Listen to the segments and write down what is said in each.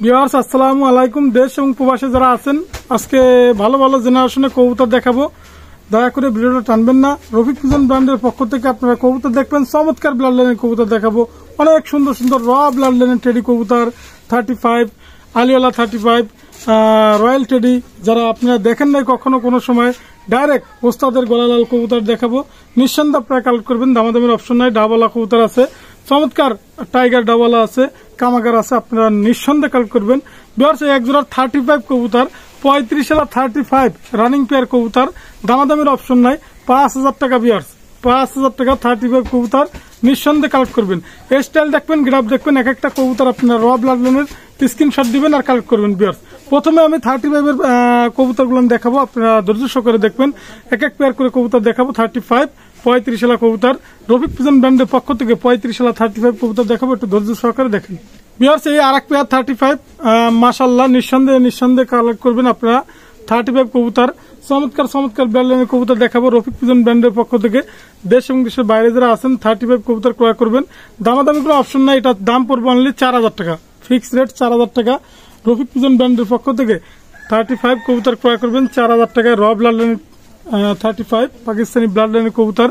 Viewers আসসালামু আলাইকুম। দেশ এবং প্রবাসে যারা আছেন, আজকে ভালো ভালো জেনারেশনের কবুতর দেখাবো। দয়া করে ভিডিওটা টানবেন না। রফিক ফিউশন ব্র্যান্ডের পক্ষ থেকে আপনারা কবুতর দেখবেন। চমৎকার ব্লাড লাইনের কবুতর দেখাবো। অনেক সুন্দর সুন্দর র ব্লাড লাইনের টেডি কবুতর 35, আলিওয়ালা 35, রয়্যাল টেডি যারা আপনারা দেখেন নাই কখনো কোনো সময়, ডাইরেক্ট ওস্তাদের গলালাল কবুতর দেখাবো। নিঃসন্দেহে আপনারা কালেক্ট করবেন, দামাদামির অপশন নাই। ডাবলা কবুতর আছে, চমৎকার টাইগার ডাবলা আছে, কামাগার আছে, আপনারা নিঃসন্দেহে কালেক্ট করবেন। ভিউয়ার্স এক জোড়ার 35 কবুতর 35 35 রানিং পেয়ার কবুতর, দামাদামির অপশন নাই। 5,000 টাকা ভিউয়ার্স, 5,000 টাকা 35 কবুতর নিঃসন্দেহে কালেক্ট করবেন। স্টাইল দেখবেন, গ্রাফ দেখবেন, এক একটা কবুতর আপনারা র ব্লাড লাইনের স্ক্রিনশট দিবেন আর কালেক্ট করবেন। ভিউয়ার্স প্রথমে আমি 35 এর কবুতরগুলো দেখাবো, আপনারা ধৈর্য সহকারে দেখবেন। এক এক পেয়ার করে কবুতর দেখাবো। 35 35 কবুতর রফিক ফিউশন ব্র্যান্ডের পক্ষ থেকে 35 35 কবুতর দেখাবো, একটু ধৈর্য সহকারে দেখেন। ভিউয়ার্স এই আরেক পেয়ার 35 মাশাআল্লাহ নিঃসন্দেহে কালেক্ট করবেন আপনারা। 35 কবুতর চমৎকার চমৎকার ব্র্যান্ডের কবুতর দেখাবো রফিক ফিউশন ব্র্যান্ডের পক্ষ থেকে। দেশ এবং দেশের বাইরে যারা আছেন 35 কবুতর ক্রয় করবেন। দামাদামি কোনো অপশন নাই, এটা দাম পড়বে অনলি 4,000 টাকা, ফিক্সড রেট 4,000 টাকা। রফিক ফিউশন ব্র্যান্ডের পক্ষ থেকে 35 কবুতর ক্রয় করবেন 4,000 টাকায়। র ব্লাড লাইনের 35 পাকিস্তানি ব্লাড লাইনের কবুতর।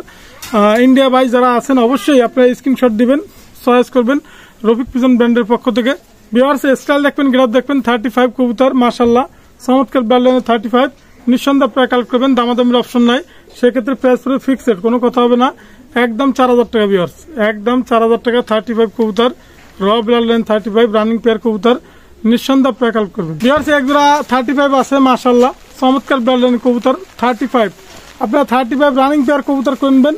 ইন্ডিয়া বাই যারা আছেন অবশ্যই আপনারা স্ক্রিনশট দিবেন, চয়েস করবেন রফিক ফিউশন ব্র্যান্ডের পক্ষ থেকে। ভিউয়ার্স স্টাইল দেখবেন, গ্রাফ দেখবেন। 35 কবুতর মাশাআল্লাহ চমৎকার ব্লাড লাইনের 35 নিঃসন্দেহে আপনারা কালেক্ট করবেন। দামাদামির অপশন নাই, সেক্ষেত্রে প্রাইস পুরো ফিক্সড, কোনো কথা হবে না। একদম 4,000 টাকা ভিউয়ার্স, একদম 4,000 টাকা 35 কবুতর, র ব্লাড লাইন 35 রানিং পেয়ার কবুতর নিঃসন্দেহে আপনারা কালেক্ট করবেন। ভিউয়ার্স এক জোড়া 35 আছে মাশাআল্লাহ চমৎকার ব্লাড লাইনের কবুতর 35। আপনারা 35 রানিং পেয়ার কবুতর কিনবেন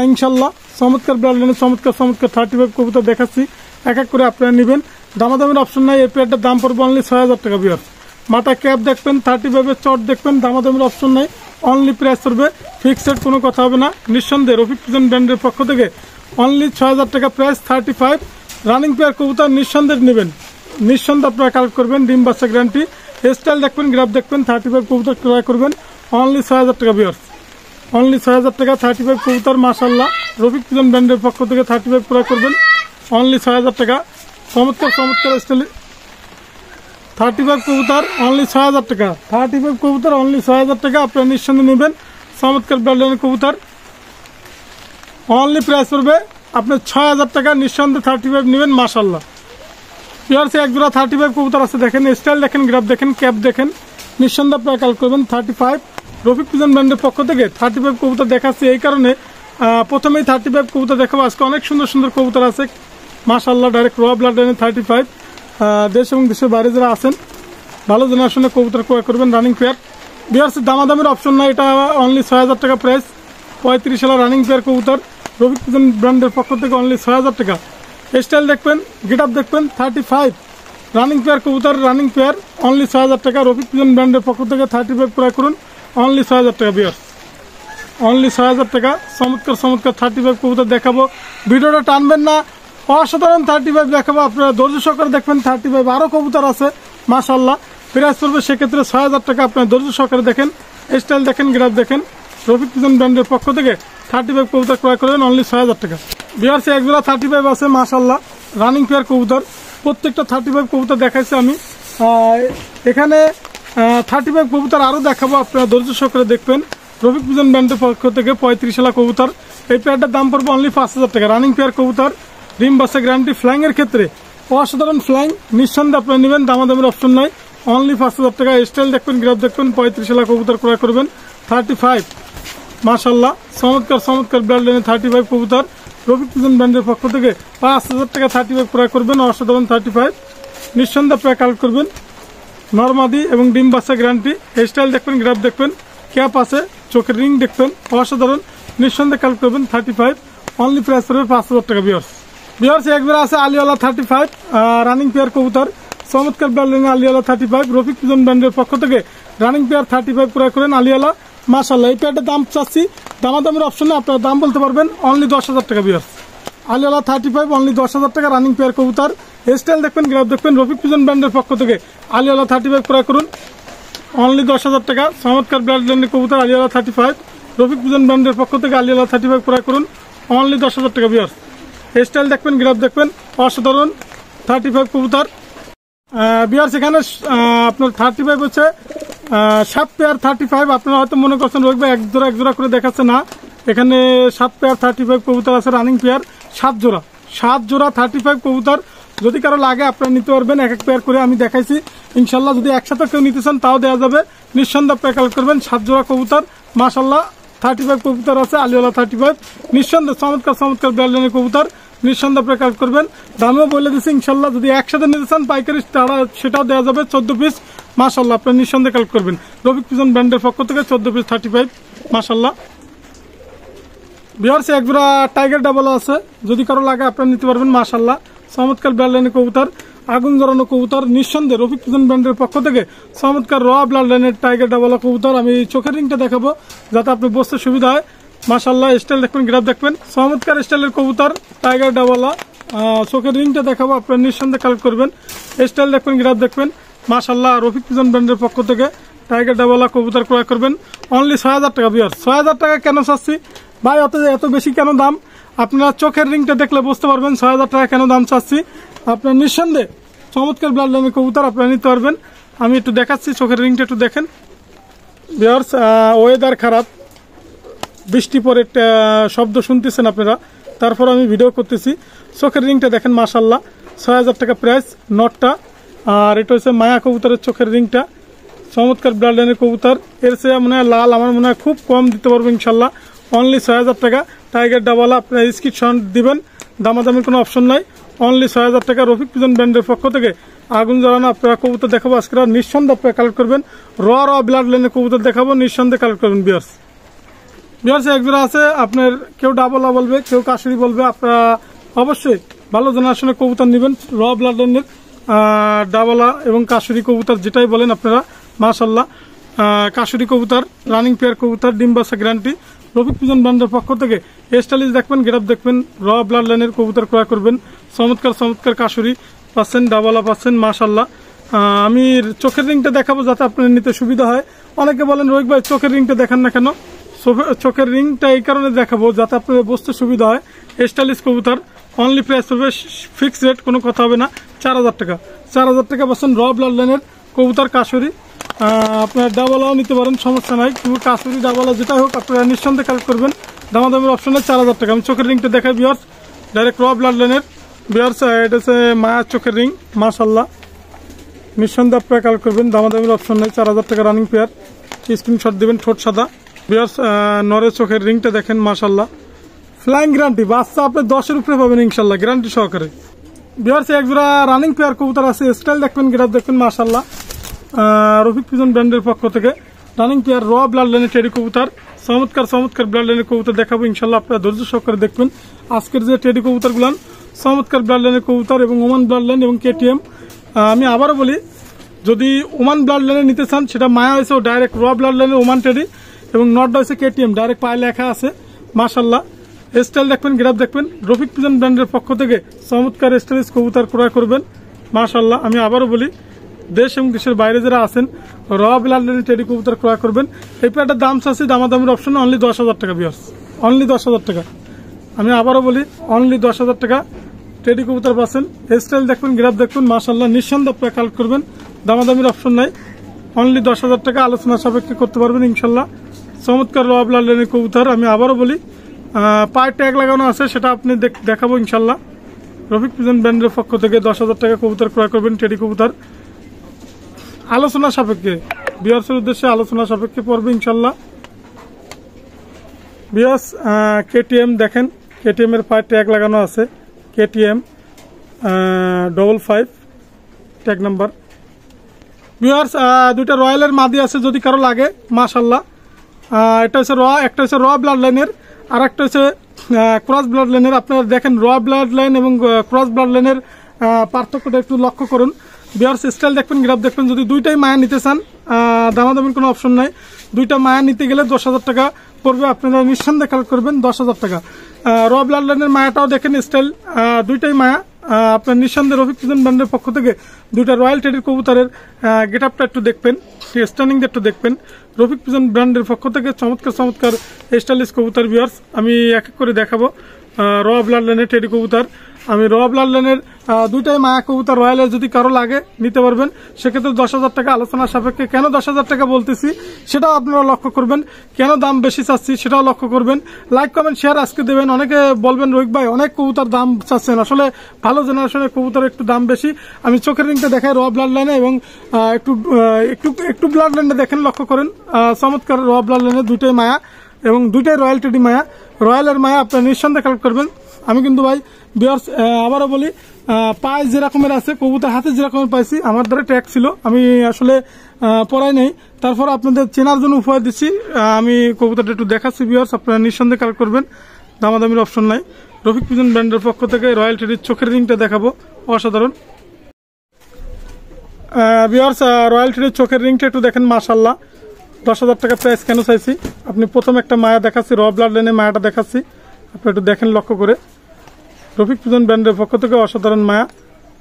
ইনশাল্লাহ। চমৎকার ব্লাড লাইনের চমৎকার চমৎকার 35 কবুতর দেখাচ্ছি, এক এক করে আপনারা নেবেন। দামাদামির অপশন নাই, এই পেয়ারটার দাম পড়বে অনলি 6,000 টাকা ভিউয়ার্স। মাথা ক্যাপ দেখবেন, 35 চট দেখবেন, দামাদামির অপশন নাই, অনলি প্রাইস পড়বে ফিক্সড, কোনো কথা হবে না। নিঃসন্দেহে রফিক ফিউশন ব্র্যান্ডের পক্ষ থেকে অনলি 6,000 টাকা প্রাইস। 35 রানিং পেয়ার কবুতর নিঃসন্দেহে নেবেন, নিঃসন্দেহে আপনারা কালেক্ট করবেন। ডিম বাচ্চা গ্যারান্টি। স্টাইল দেখবেন, গ্রাফ দেখবেন। 35 কবুতর ক্রয় করবেন অনলি 6,000 টাকা ভিউয়ার্স, অনলি 6,000 টাকা 35 কবুতর মাশাআল্লাহ। রফিক ফিউশন ব্র্যান্ডের পক্ষ থেকে 35 ক্রয় করবেন অনলি 6,000 টাকা। চমৎকার চমৎকার স্টাইল 35 কবুতর অনলি 6,000 টাকা। 35 কবুতর অনলি 6,000 টাকা, আপনারা নিঃসন্দেহে নেবেন। চমৎকার ব্লাড লাইনের কবুতর অনলি প্রাইস পড়বে আপনার 6,000 টাকা, নিঃসন্দেহে 35 নেবেন মাশাআল্লাহ। ভিউয়ার্স এক জোড়া 35 কবুতর আছে, দেখেন স্টাইল দেখেন, গ্রাফ দেখেন, ক্যাপ দেখেন, নিঃসন্দেহে আপনারা কালেক্ট করবেন। 35 রফিক ফিউশন ব্র্যান্ডের পক্ষ থেকে 35 কবুতর দেখাচ্ছি এই কারণে, প্রথমেই 35 কবুতর দেখাবো। আজকে অনেক সুন্দর সুন্দর কবুতর আছে মাশাআল্লাহ, ডাইরেক্ট র ব্লাড লাইনের 35। দেশ এবং দেশের বাইরে যারা আছেন ভালো জেনারেশনের কবুতর ক্রয় করবেন রানিং পেয়ার। ভিউয়ার্স দামাদামির অপশন নাই, এটা অনলি 6,000 টাকা প্রাইস। 35 রানিং পেয়ার কবুতর রফিক ফিউশন ব্র্যান্ডের পক্ষ থেকে অনলি 6,000 টাকা। স্টাইল দেখবেন, গেট আপ দেখবেন। 35 রানিং পেয়ার কবুতর, রানিং পেয়ার অনলি 6,000 টাকা। রফিক ফিউশন ব্র্যান্ডের পক্ষ থেকে 35 ক্রয় করুন অনলি 6,000 টাকা ভিউয়ার্স, অনলি 6,000 টাকা। চমৎকার চমৎকার 35 কবুতর দেখাবো, ভিডিওটা টানবেন না। অসাধারণ 35 দেখাবো, আপনারা ধৈর্য সহকারে দেখবেন। 35 আরো কবুতর আছে মাশাআল্লাহ, প্রাইস পড়বে সেক্ষেত্রে 6,000 টাকা, আপনারা ধৈর্য সহকারে দেখেন। স্টাইল দেখেন, গ্রাফ দেখেন। রফিক ফিউশন ব্র্যান্ডের পক্ষ থেকে 35 কবুতর ক্রয় করবেন অনলি 6,000 টাকা। ভিউয়ার্স এক জোড়া 35 আছে মাশাআল্লাহ রানিং পেয়ার কবুতর, প্রত্যেকটা 35 কবুতর দেখাইছি আমি। এখানে 35 কবুতর আরো দেখাবো, আপনারা ধৈর্য সহকারে দেখবেন। রফিক ফিউশন ব্র্যান্ডের পক্ষ থেকে 35 কবুতর, এই পেয়ারটার দাম পড়বে অনলি 5,000 টাকা। রানিং পেয়ার কবুতর, ডিম বাচ্চা গ্যারান্টি। ফ্লাইং এর ক্ষেত্রে অসাধারণ ফ্লাইং, নিঃসন্দেহে আপনারা নেবেন, দামাদামির অপশন নাই, অনলি 5,000 টাকা। স্টাইল দেখবেন, গ্রাফ দেখবেন। 35 কবুতর ক্রয় করবেন 35 মাশাআল্লাহ চমৎকার চমৎকার ব্লাড লাইনের 35 কবুতর রফিক ফিউশন ব্র্যান্ডের পক্ষ থেকে 5,000 টাকা 35 ক্রয় করবেন। অসাধারণ 35 নিঃসন্দেহে আপনারা কালেক্ট করবেন। নরমাদি এবং ডিম বাচ্চা গ্যারান্টি। স্টাইল দেখবেন, গ্রাফ দেখবেন, ক্যাপ আছে, চোখের রিং দেখবেন, অসাধারণ নিঃসন্দেহে কালেক্ট করবেন। 35 অনলি প্রাইস পড়বে 5,000 টাকা ভিউয়ার্স। ভিউয়ার্স একবার আছে আলিওয়ালা 35 রানিং পেয়ার কবুতর, চমৎকার ব্লাড লাইনের আলিওয়ালা 35 রফিক ফিউশন ব্র্যান্ডের পক্ষ থেকে রানিং পেয়ার 35 ক্রয় করেন আলিওয়ালা মাশাআল্লাহ। এই পেয়ারটার দাম চাচ্ছি, দামাদামির অপশনে আপনারা দাম বলতে পারবেন অনলি 10,000 টাকা ভিউয়ার্স। আলিওয়ালা 35 অনলি 10,000 টাকা রানিং পেয়ার কবুতর। স্টাইল দেখবেন, গ্রাফ দেখবেন। রফিক ফিউশন ব্র্যান্ডের পক্ষ থেকে আলিওয়ালা 35 ক্রয় করুন অনলি 10,000 টাকা। চমৎকার ব্লাড লাইনের কবুতর আলিওয়ালা 35 রফিক ফিউশন ব্র্যান্ডের পক্ষ থেকে আলিওয়ালা 35 ক্রয় করুন অনলি 10,000 টাকা ভিউয়ার্স। স্টাইল দেখবেন, গ্রাফ দেখবেন, অসাধারণ 35 কবুতর। বিয়ার্স এখানে আপনার 35 হচ্ছে 7 পেয়ার 35। আপনারা হয়তো মনে করছেন রোহিত ভাই এক জোড়া করে দেখাচ্ছে না, এখানে 7 পেয়ার 35 কবুতর আছে, রানিং পেয়ার 7 জোড়া 35 কবুতর। যদি কারো লাগে আপনারা নিতে পারবেন, এক এক পেয়ার করে আমি দেখাইছি ইনশাল্লাহ। যদি একসাথে কেউ নিতে চান তাও দেওয়া যাবে, নিঃসন্দেহে আপনারা কালেক্ট করবেন। 7 জোড়া কবুতর মাশাল্লাহ 35 কবুতর আছে, আলিওয়ালা 35 নিঃসন্দেহে চমৎকার ব্র্যান্ডের কবুতর, নিঃসন্দেহে আপনারা কালেক্ট করবেন। দামও বলে দিচ্ছি ইনশাল্লাহ, যদি একসাথে নিতে চান পাইকারি সেটাও দেওয়া যাবে 14 পিস মাশাল্লাহ, আপনারা নিঃসন্দেহে কালেক্ট করবেন। রফিক পিজন ব্র্যান্ডের পক্ষ থেকে 14 পিস 35 মাশাল্লাহ। বিহার সে এক জোড়া টাইগার ডাবল আছে, যদি কারো লাগে আপনারা নিতে পারবেন মাশাল্লাহ। চমৎকার ব্লাডলাইনের কবুতর, আগুন জ্বালানো কবুতর, নিঃসন্দেহে রফিক পিজন ব্র্যান্ডের পক্ষ থেকে চমৎকার র ব্লাডলাইনের টাইগার ডাবল কবুতর। আমি চোখের রিংটা দেখাবো যাতে আপনি বসতে সুবিধা হয় মাশাল্লাহ। স্টাইল দেখবেন, গ্রাফ দেখবেন, চমৎকার স্টাইলের কবুতর টাইগার ডাবলা। চোখের রিংটা দেখাবো, আপনারা নিঃসন্দেহে কালেক্ট করবেন। স্টাইল দেখবেন, গ্রাফ দেখবেন মাশাল্লাহ। রফিক পিজন ব্র্যান্ডের পক্ষ থেকে টাইগার ডাবলা কবুতর ক্রয় করবেন অনলি 6000 টাকা। বিয়ার 6000 টাকা কেন চাচ্ছি ভাই, এত বেশি কেন দাম? আপনারা চোখের রিংটা দেখলে বুঝতে পারবেন 6000 টাকা কেন দাম চাচ্ছি। আপনার নিঃসন্দেহে চমৎকার ব্লাড লাইনের কবুতর আপনারা নিতে পারবেন। আমি একটু দেখাচ্ছি, চোখের রিংটা একটু দেখেন। বিয়ার্স ওয়েদার খারাপ, বৃষ্টি পরে শব্দ শুনতেছেন আপনারা, তারপর আমি ভিডিও করতেছি। চোখের রিংটা দেখেন মাশাল্লাহ, 6000 টাকা প্রাইস নটটা। আর এটা হচ্ছে মায়া কবুতরের চোখের রিংটা, চমৎকার ব্লাড লাইনের কবুতর। এর চেয়ে মনে হয় লাল আমার মনে হয় খুব কম দিতে পারবো ইনশাল্লাহ। অনলি 6000 টাকা টাইগার ডাবলা, আপনারা স্ক্রিনশট দিবেন, দামাদামির কোনো অপশন নাই। অনলি 6000 টাকা রফিক পিজন ব্র্যান্ডের পক্ষ থেকে আগুন জ্বালানো আপনারা কবুতর দেখাবো আজকে। নিঃসন্দেহে আপনারা কালেক্ট করবেন, র ব্লাড লাইনের কবুতর দেখাবো, নিঃসন্দেহে কালেক্ট করবেন। বিয়ার্স এক জোড়া আছে, আপনার কেউ ডাবলা বলবে, কেউ কাশুরি বলবে, আপনারা অবশ্যই ভালো জেনারেশনের কবুতর নেবেন। র ব্লাড লাইনের ডাবলা এবং কাশুরি কবুতর যেটাই বলেন আপনারা মাশাল্লাহ। কাশুরি কবুতর, রানিং পেয়ার কবুতর, ডিম বাসা গ্যারান্টি। রফিক পিজন ব্র্যান্ডের পক্ষ থেকে স্টাইলিশ দেখবেন, গেটআপ দেখবেন, র ব্লাড লাইনের কবুতর ক্রয় করবেন। চমৎকার কাশুরি পাচ্ছেন, ডাবলা পাচ্ছেন মাশাল্লাহ। আমি চোখের রিংটা দেখাবো যাতে আপনার নিতে সুবিধা হয়। অনেকে বলেন রোহিত ভাই চোখের রিংটা দেখান না কেন? চোখের রিংটা এই কারণে দেখাবো যাতে আপনাদের বুঝতে সুবিধা হয়। স্টাইলিশ কবুতর, অনলি প্রাইস পড়বে ফিক্সড রেট, কোনো কথা হবে না, 4000 টাকা। 4000 টাকা পাচ্ছেন র ব্লাড লাইনের কবুতর কাশুরি। আপনার ডাবলাও নিতে পারেন, সমস্যা নাই, কিন্তু কাশুরি ডাবলা যেটা হোক আপনারা নিঃসন্দেহে কালেক্ট করবেন। দামাদামের অপশনে 4000 টাকা। আমি চোখের রিংটা দেখাই বিয়ার্স, ডাইরেক্ট র ব্লাড লাইনের বিয়ার্স। এটা হচ্ছে মায়ার চোখের রিং মাশাল্লাহ, নিঃসন্দেহে আপনারা কালেক্ট করবেন, দামাদামের অপশন নেই। 4000 টাকা রানিং পেয়ার, স্ক্রিনশট দিবেন, ঠোঁট সাদা। বিয়ার্স নরের চোখের রিংটা দেখেন মাশাল্লাহ, ফ্লাইং গ্যারান্টি, বাচ্চা আপনি 10-এর উপরে পাবেন ইনশাল্লাহ, গ্যারান্টি সহকারে। বিয়ার্স এক জোড়া রানিং পেয়ার কবুতর আছে, স্টাইল দেখবেন, গ্রাফ দেখবেন মাশাল্লাহ। রফিক পিজন ব্র্যান্ডের পক্ষ থেকে রানিং পেয়ার র ব্লাড লাইনের টেডি কবুতর, চমৎকার ব্লাড লাইনের কবুতর দেখাবো ইনশাল্লাহ। আপনারা ধৈর্য সহকারে দেখবেন আজকের যে টেডি কবুতর গুলান, চমৎকার ব্লাড লাইনের কবুতর এবং ওমান ব্লাড লাইন এবং কেটিএম। আমি আবারও বলি, যদি ওমান ব্লাড লাইনে নিতে চান সেটা মায়া হয়েছে ডাইরেক্ট র ব্লাড লাইনের ওমান টেডি, এবং নটটা হয়েছে কেটিএম, ডাইরেক্ট পায়ে লেখা আছে মাশাল্লাহ। স্টাইল দেখবেন, গ্রাফ দেখবেন, রফিক পিজন ব্র্যান্ডের পক্ষ থেকে চমৎকার স্টাইলিশ কবুতর ক্রয় করবেন মাশাল্লাহ। আমি আবারও বলি, দেশ এবং দেশের বাইরে যারা আছেন র ব্লাড লাইনের টেডি কবুতর ক্রয় করবেন। এই পেয়ারটার দাম চাচ্ছি দামাদামের অপশনে অনলি 10,000 টাকা। বিয়ার্স অনলি 10,000 টাকা। আমি আবারও বলি, অনলি 10,000 টাকা টেডি কবুতর পাচ্ছেন। স্টাইল দেখবেন, গ্রাফ দেখবেন মাশাল্লাহ, নিঃসন্দেহে আপনারা কালেক্ট করবেন, দামাদামির অপশন নাই। অনলি 10,000 টাকা, আলোচনা সাপেক্ষে করতে পারবেন ইনশাল্লাহ। চমৎকার র ব্লাড লাইনের কবুতর। আমি আবারও বলি, পায়ের ট্যাগ লাগানো আছে, সেটা আপনি দেখাবো ইনশাল্লাহ। রফিক পিজন ব্র্যান্ডের পক্ষ থেকে 10,000 টাকা কবুতর ক্রয় করবেন, টেডি কবুতর, আলোচনা সাপেক্ষে, বিয়ার্সের উদ্দেশ্যে আলোচনা সাপেক্ষে পড়বে ইনশাল্লাহ। বিয়ার্স কেটিএম দেখেন, কেটিএম এর পায়ের ট্যাগ লাগানো আছে, কেটিএম 55 ট্যাগ নাম্বার। বিয়ার্স দুইটা রয়্যালের মাদি আছে, যদি কারো লাগে মাশাল্লাহ। এটা হচ্ছে একটা হচ্ছে র ব্লাড লাইনের, আর একটা হচ্ছে ক্রস ব্লাড লাইনের। আপনারা দেখেন র ব্লাড লাইন এবং ক্রস ব্লাড লাইনের পার্থক্যটা একটু লক্ষ্য করুন। বিয়ার্স স্টাইল দেখবেন, গ্রাফ দেখবেন। যদি দুইটাই মায়া নিতে চান দামাদামির কোনো অপশন নাই, দুইটা মায়া নিতে গেলে 10,000 টাকা পড়বে। আপনারা নিঃসন্দেহে কালেক্ট করবেন 10,000 টাকা। র ব্লাড লাইনের মায়াটাও দেখেন, স্টাইল দুইটাই মায়া। আপনার নিঃসন্দেহে রফিক পিজন ব্র্যান্ডের পক্ষ থেকে দুইটা রয়্যাল টেডির কবুতরের গেট আপটা একটু দেখবেন, স্ট্যান্ডিংটা একটু দেখবেন। রফিক পিজন ব্র্যান্ডের পক্ষ থেকে চমৎকার স্টাইলিশ কবুতর। বিয়ার্স আমি এক এক করে দেখাবো। র ব্লাড লাইনের টেডি কবুতর। আমি র ব্লাড লাইনের দুইটাই মায়া কবুতর রয়্যালের যদি কারো লাগে নিতে পারবেন। সেক্ষেত্রে 10,000 টাকা আলোচনার সাপেক্ষে। কেন 10,000 টাকা বলতেছি সেটাও আপনারা লক্ষ্য করবেন, কেন দাম বেশি চাচ্ছি সেটাও লক্ষ্য করবেন। লাইক কমেন্ট শেয়ার আজকে দেবেন। অনেকে বলবেন রোহিত ভাই অনেক কবুতর দাম চাচ্ছেন, আসলে ভালো জেনারেশনের কবুতর একটু দাম বেশি। আমি চোখের রিংটা দেখাই র ব্লাড লাইনে এবং একটু ব্লাড লাইনে দেখেন, লক্ষ্য করেন চমৎকার র ব্লাড লাইনে দুইটাই মায়া এবং দুইটাই রয়্যাল টেডি মায়া। রয়্যালের মায়া আপনারা নিঃসন্দেহে কালেক্ট করবেন। আমি কিন্তু ভাই ভিউয়ার্স আবারও বলি, পায়ে যে রকমের আছে কবুতর হাতে যে রকমের পাইছি, আমার দ্বারা ট্যাগ ছিল, আমি আসলে পড়াই নেই, তারপর আপনাদের চেনার জন্য উপহার দিচ্ছি। আমি কবুতরটা একটু দেখাচ্ছি ভিউয়ার্স, আপনারা নিঃসন্দেহে কালেক্ট করবেন, দামাদামির অপশন নাই। রফিক পিজন ব্র্যান্ডের পক্ষ থেকে রয়্যাল টেডির চোখের রিংটা দেখাবো, অসাধারণ ভিউয়ার্স। রয়্যাল টেডির চোখের রিংটা একটু দেখেন, মাশাআল্লাহ। 10,000 টাকা প্রাইস কেন চাইছি, আপনি প্রথম একটা মায়া দেখাচ্ছি, র ব্লাড লাইনে মায়াটা দেখাচ্ছি, আপনি একটু দেখেন লক্ষ্য করে। রফিক পিজন ব্র্যান্ডের পক্ষ থেকে অসাধারণ মায়া,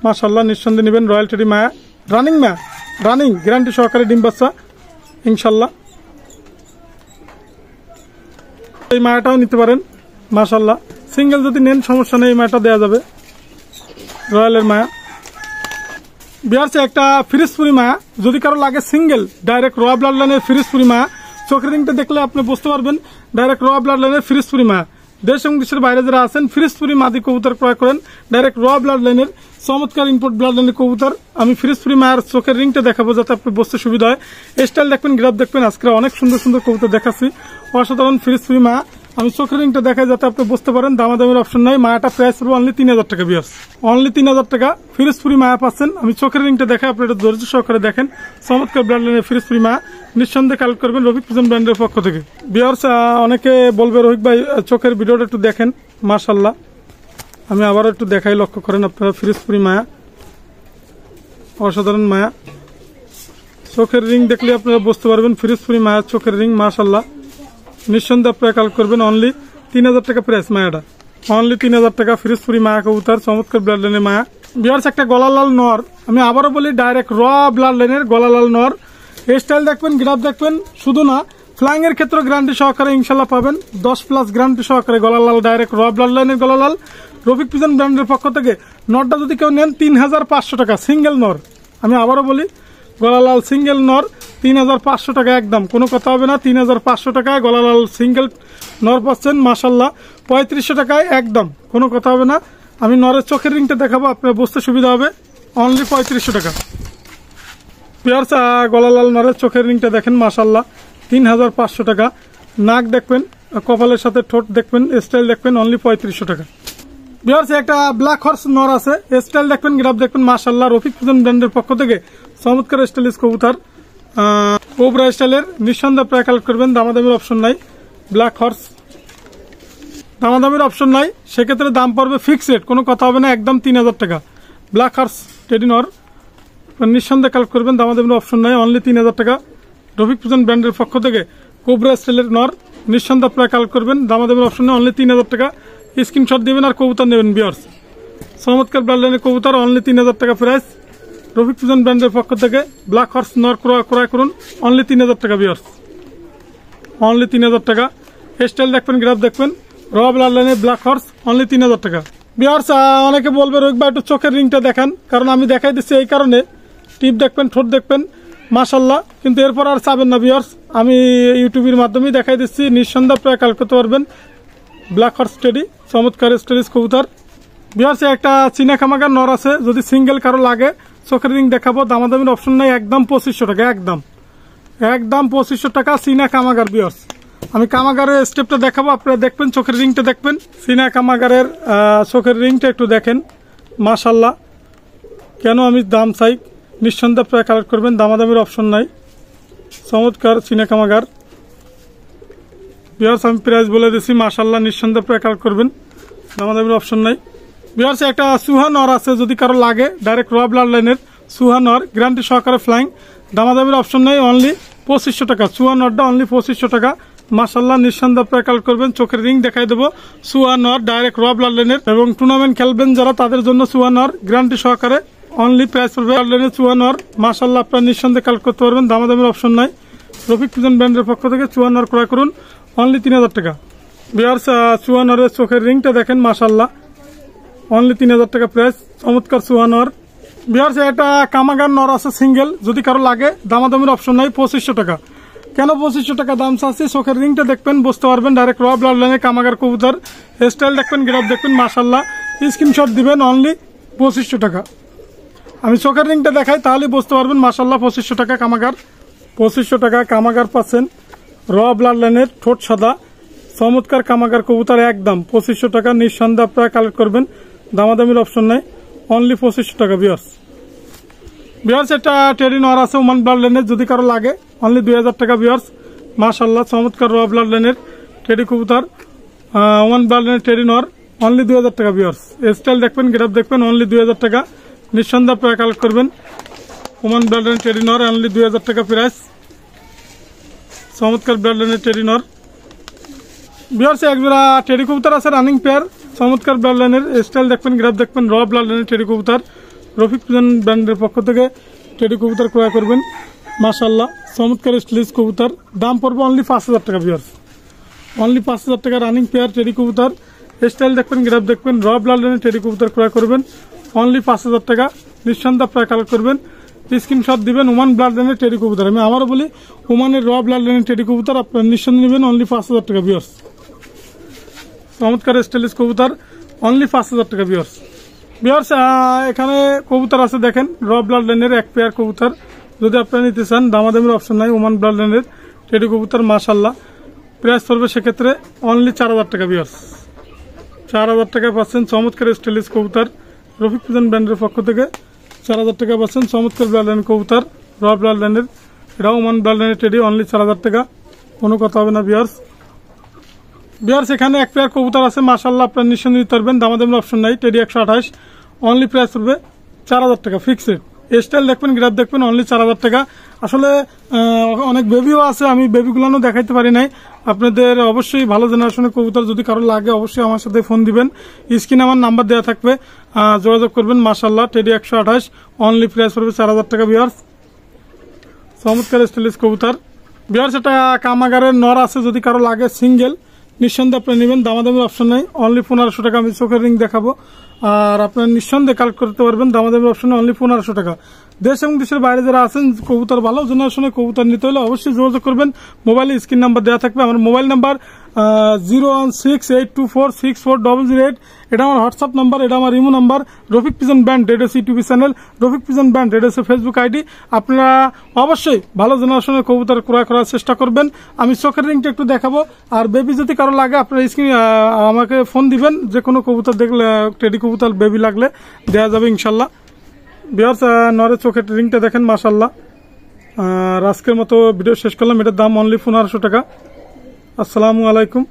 মাশাআল্লাহ, নিঃসন্দেহে নেবেন। রয়্যাল টেডি মায়া, রানিং মায়া, রানিং গ্যারান্টি সহকারে ডিম বাচ্চা ইনশাল্লাহ। এই মায়াটাও নিতে পারেন, মাশাআল্লাহ। সিঙ্গেল যদি নেন সমস্যা নেই, এই মায়াটা দেওয়া যাবে, রয়্যালের মায়া। বিহারছে একটা ফিরিজপুরি মায়া, যদি কারো লাগে সিঙ্গেল ডাইরেক্ট র ব্লাড লাইনের ফিরিজপুরি মায়া। চোখের রিংটা দেখলে আপনি বুঝতে পারবেন ডাইরেক্ট র ব্লাড লাইনের ফিরিজপুরি মায়া। দেশ এবং দেশের বাইরে যারা আছেন ফিরিজপুরি মাদি কবুতর ক্রয় করেন, ডাইরেক্ট র ব্লাড লাইনের চমৎকার ইম্পোর্ট ব্লাড লাইনের কবুতর। আমি ফিরিজপুরি মায়ের চোখের রিংটা দেখাবো যাতে আপনি বুঝতে সুবিধা হয়। স্টাইল দেখবেন, গ্রাফ দেখবেন, আজকে অনেক সুন্দর সুন্দর কবুতর দেখাচ্ছি, অসাধারণ ফিরিজপুরি মায়া। আমি চোখের রিংটা দেখাই যাতে আপনি বুঝতে পারেন, দামাদামির অপশন নাই। মায়াটা প্রাইস পড়বে অনলি 3,000 টাকা বিয়াস, অনলি 3,000 টাকা ফিরিজপুরি মায়া পাচ্ছেন। আমি চোখের রিংটা দেখাই, আপনি এটা ধৈর্য সহকারে দেখেন, চমৎকার ব্লাড লাইনের ফিরিজপুরি মায়া, নিঃসন্দেহে কালেক্ট করবেন রফিক পিজন ব্র্যান্ডের পক্ষ থেকে। বিয়ার্স অনেকে বলবে রোহিত ভাই চোখের ভিডিওটা একটু দেখেন, মাশাআল্লাহ। আমি আবারও একটু দেখাই, লক্ষ্য করেন আপনারা, ফিরিজপুরি মায়া, অসাধারণ মায়া। চোখের রিং দেখলে আপনারা বুঝতে পারবেন ফিরিজপুরি মায়া চোখের রিং, মাশাআল্লাহ, নিঃসন্দেহে আপনারা কালেক্ট করবেন। অনলি 3,000 টাকা প্রাইস মায়াটা, অনলি 3,000 টাকা ফিরিজপুরি মায়া কবুতর, চমৎকার ব্লাড লাইনের মায়া। বিয়ার্স একটা গলালাল নর, আমি আবারও বলি ডাইরেক্ট র ব্লাড লাইনের গলালাল নর। স্টাইল দেখবেন, গ্রাফ দেখবেন, শুধু না ফ্লাইং এর ক্ষেত্রে গ্যারান্টি সহকারে ইনশাল্লাহ পাবেন, 10+ গ্যারান্টি সহকারে গলালাল, ডাইরেক্ট র ব্লাড লাইনের গলালাল রফিক পিজন ব্র্যান্ডের পক্ষ থেকে। নরটা যদি কেউ নেন 3,500 টাকা সিঙ্গেল নর। আমি আবারও বলি গলালাল সিঙ্গেল নর 3,500 টাকা একদম, কোনো কথা হবে না। 3,500 টাকায় গলালাল সিঙ্গেল নর পাচ্ছেন, মাশাআল্লাহ। 3500 টাকায় একদম, কোনো কথা হবে না। আমি নরের চোখের রিংটা দেখাবো, আপনার বুঝতে সুবিধা হবে, অনলি 3500 টাকা। পিয়ার্স গলালাল নরের চোখের রিংটা দেখেন, মাশাআল্লাহ, 3,500 টাকা। নাক দেখবেন, কপালের সাথে ঠোঁট দেখবেন, স্টাইল দেখবেন, অনলি 3500 টাকা। বিহার্স একটা ব্ল্যাক হর্স নর আছে, স্টাইল দেখবেন, গ্রাফ দেখবেন, মাশাআল্লাহ, রফিক পিজন ব্র্যান্ডের পক্ষ থেকে চমৎকার স্টাইলিশ কবুতর, কোবরা স্টাইলের, নিঃসন্দেহে প্রায় কালেক্ট করবেন। দামাদামির অপশন নাই, ব্ল্যাক হর্স দামাদামির অপশন নাই, সেক্ষেত্রে দাম পড়বে ফিক্সড, কোনো কথা হবে না, একদম 3,000 টাকা। ব্ল্যাক হর্স টেডি নর নিঃসন্দেহে কালেক্ট করবেন, দামাদামির অপশন নাই, অনলি 3,000 টাকা। রফিক পিজন ব্র্যান্ডের পক্ষ থেকে কোবরা স্টাইলের নর, নিঃসন্দেহে প্রায় কালেক্ট করবেন, দামাদামির অপশন নাই, অনলি 3,000 টাকা। স্ক্রিনশট দেবেন আর কবুতর নেবেন বিয়ার্স, চমৎকার ব্লাড লাইনের কবুতর, অনলি 3,000 টাকা প্রাইস। রফিক পিজন ব্র্যান্ডের পক্ষ থেকে ব্ল্যাক হর্স নর ক্রয় করুন, অনলি 3,000 টাকা বিয়ার্স, অনলি 3,000 টাকা। স্টাইল দেখবেন, গ্রাফ দেখবেন, র ব্লাড লাইনের ব্ল্যাক হর্স, অনলি 3,000 টাকা বিয়ার্স। অনেকে বলবে রোহিত ভাই একটু চোখের রিংটা দেখান, কারণ আমি দেখাই দিচ্ছি এই কারণে, টিপ দেখবেন, ঠোঁট দেখবেন, মাশাআল্লাহ, কিন্তু এরপর আর চাবেন না বিয়ার্স, আমি ইউটিউবের মাধ্যমেই দেখাই দিচ্ছি, নিঃসন্দেহে প্রায় কাল করতে পারবেন। ব্ল্যাক হর্স টেডি, চমৎকার স্টাইলিশ কবুতর। বিহার্সে একটা চীনা কামাগার নর আছে, যদি সিঙ্গেল কারো লাগে চোখের রিং দেখাবো, দামাদামির অপশন নাই, একদম 2500 টাকা, একদম 2500 টাকা চীনা কামাগার বিহার্স। আমি কামাগারের স্টেপটা দেখাবো, আপনারা দেখবেন, চোখের রিংটা দেখবেন, চীনা কামাগারের চোখের রিংটা একটু দেখেন, মাশাআল্লাহ। কেন আমি দাম চাই, নিঃসন্দেহে প্রায় কালেক্ট করবেন, দামাদামির অপশন নাই, চমৎকার চীনা কামাগার বিহার্স। আমি প্রাইস বলে দিচ্ছি, মাশাআল্লাহ, নিঃসন্দেহে প্রায় কালেক্ট করবেন, দামাদামির অপশন নাই। বিহার্সে একটা সুহা নর আছে, যদি কারো লাগে ডাইরেক্ট র ব্লাড লাইনের সুহা নর, গ্যারান্টি সহকারে ফ্লাইং, দামাদামির অপশন নাই, অনলি 2500 টাকা। সুহা নরটা অনলি 2500 টাকা, মাশাআল্লাহ, নিঃসন্দেহে প্রায় কালেক্ট করবেন। চোখের রিং দেখাই দেবো, সুহা নর ডাইরেক্ট র ব্লাড লাইনের, এবং টুর্নামেন্ট খেলবেন যারা তাদের জন্য সুহা নর, গ্যারান্টি সহকারে, অনলি প্রাইস পড়বে ব্লাড লাইনের সুহা নর, মাশাআল্লাহ, আপনারা নিঃসন্দেহে কালেক্ট করতে পারবেন, দামাদামির অপশন নাই। রফিক পিজন ব্র্যান্ডের পক্ষ থেকে সুহা নর ক্রয় করুন, অনলি 3,000 টাকা। ভিউয়ার্স চুয়ানরের চোখের রিংটা দেখেন মাশাআল্লাহ, অনলি 3000 টাকা প্রাইস, চমৎকার চুয়ানর। ভিউয়ার্স এটা কামাগার নর আছে সিঙ্গেল, যদি কারো লাগে দামাদামির অপশন নাই, 2500 টাকা। কেন 2500 টাকা দাম চাচ্ছি? চোখের রিংটা দেখবেন বুঝতে পারবেন, ডাইরেক্ট র ব্লাড লাইনে কামাগার কবুতর, স্টাইল দেখবেন, গ্রাফ দেখবেন মাশাআল্লাহ, স্ক্রিনশট দিবেন, অনলি 2500 টাকা। আমি চোখের রিংটা দেখাই তাহলে বুঝতে পারবেন মাশাআল্লাহ। 2500 টাকা কামাগার, 2500 টাকা কামাগার পাচ্ছেন, র ব্লাড লাইনের, ঠোঁট সাদা, চমৎকার কামাগার কবুতর, একদম 2500 টাকা। নিঃসন্দেহে আপনারা কালেক্ট করবেন, দামাদামির অপশন নাই, অনলি 2500 টাকা। ভিউয়ার্স এটা টেরি নর আছে ওমান ব্লাড লাইনের, যদি কারো লাগে অনলি 2000 টাকা। ভিউয়ার্স মাশাআল্লাহ, চমৎকার র ব্লাড লাইনের টেরি কবুতর, ওমান ব্লাড লাইনের টেরি নর, অনলি 2000 টাকা। ভিউয়ার্স স্টাইল দেখবেন, গ্রাফ দেখবেন, অনলি 2000 টাকা। নিঃসন্দেহে আপনারা কালেক্ট করবেন, ওমান ব্লাড লাইনের টেরি নর, অনলি 2000 টাকা প্রাইস, চমৎকার ব্লাড লাইনের টেরি নর। ভিউয়ার্স একজোড়া টেরি কবুতর আছে রানিং পেয়ার, চমৎকার ব্লাড লাইনের, স্টাইল দেখবেন, গ্রাফ দেখবেন, র ব্লাড লাইনের টেরি কবুতর, রফিক পিজন ব্র্যান্ডের পক্ষ থেকে টেরি কবুতর ক্রয় করবেন মাশাআল্লাহ, চমৎকার স্টিলিশ কবুতর, দাম পড়বে অনলি 5000 টাকা। ভিউয়ার্স অনলি 5000 টাকা রানিং পেয়ার টেরি কবুতর, স্টাইল দেখবেন, গ্রাফ দেখবেন, র ব্লাড লাইনের টেরি কবুতর ক্রয় করবেন অনলি 5000 টাকা। নিঃসন্দেহে আপনারা কালেক্ট করবেন, স্ক্রিনশট দিবেন, ওমান ব্লাড লাইনের টেরি কবুতর। আমি আমারও বলি ওমানের র ব্লাড লাইনের টেরি কবুতর আপনারা নিঃসন্দেহে নেবেন, অনলি 5000 টাকা। ভিউয়ার্স চমৎকার স্টাইলিশ কবুতর, অনলি 5000 টাকা। ভিউয়ার্স এখানে কবুতর আছে দেখেন, র ব্লাড লাইনের এক পেয়ার কবুতর, যদি আপনারা নিতে চান দামাদামির অপশন নাই, ওমান ব্লাড লাইনের টেরি কবুতর মাশাআল্লাহ, প্রাইস পড়বে সেক্ষেত্রে অনলি 4000 টাকা। ভিউয়ার্স 4000 টাকা পাচ্ছেন চমৎকার স্টাইলিশ কবুতর, রফিক পিজন ব্র্যান্ডের পক্ষ থেকে 4000 টাকা পাচ্ছেন চমৎকার ব্লাড লাইন কবুতর, র ব্লাড লাইনের, এটাও ওমান ব্লাড লাইনের টেরি, অনলি 4000 টাকা, কোনো কথা হবে না। ভিউয়ার্স এখানে এক পেয়ার কবুতর আছে মাশাআল্লাহ, আপনারা নিঃসন্দেহে নিতে পারবেন, দামাদামির অপশন নাই, টেরি 128, অনলি প্রাইস পড়বে 4000 টাকা ফিক্সড। স্টাইল দেখবেন, গ্রাফ দেখবেন, অনলি 4000 টাকা। আসলে অনেক বেবিও আছে, আমি বেবিগুলো দেখাইতে পারি নাই। আপনাদের অবশ্যই ভালো জেনারেশনের কবুতর যদি কারো লাগে অবশ্যই আমার সাথে ফোন দিবেন, স্ক্রিনে আমার নাম্বার দেওয়া থাকবে, যোগাযোগ করবেন মাশাআল্লাহ। টেরি 128, অনলি প্রাইস পড়বে 4000 টাকা। ভিউয়ার্স চমৎকার স্টাইলিশ কবুতর। ভিউয়ার্স এটা কামাগারের নর আছে, যদি কারো লাগে সিঙ্গেল নিঃসন্দেহে আপনি নেবেন, দামাদামির অপশন নাই, অনলি 1500 টাকা। আমি চোখের রিং দেখাবো, আর আপনার নিঃসন্দেহে কালেক্ট করতে পারবেন, দামাদামির অপশনে অনলি 1500 টাকা। দেশ এবং দেশের বাইরে যারা আছেন কবুতর ভালো জেনারেশনের কবুতর নিতে হলে অবশ্যই যোগাযোগ করবেন, মোবাইলে স্ক্রিন নাম্বার দেওয়া থাকবে। আমার মোবাইল নাম্বার 01682464008, এটা আমার হোয়াটসঅ্যাপ নাম্বার, এটা আমার imo number. Rafiq pigeon brand radios YouTube channel, Rafiq pigeon brand radios Facebook ID. আপনারা অবশ্যই ভালো জেনারেশনের কবুতর ক্রয় করার চেষ্টা করবেন। আমি চোখের রিংটা একটু দেখাবো, আর বেবি যদি কারো লাগে আপনারা স্ক্রিন আমাকে ফোন দিবেন, যে কোনো কবুতর দেখলে, টেডি কবুতর বেবি লাগলে দেওয়া যাবে ইনশাল্লাহ। ভিউয়ার্স নরের চোখের রিংটা দেখেন মাশাআল্লাহ। আর আজকের মতো ভিডিও শেষ করলাম, এটার দাম অনলি 1500 টাকা। আসসালামু আলাইকুম।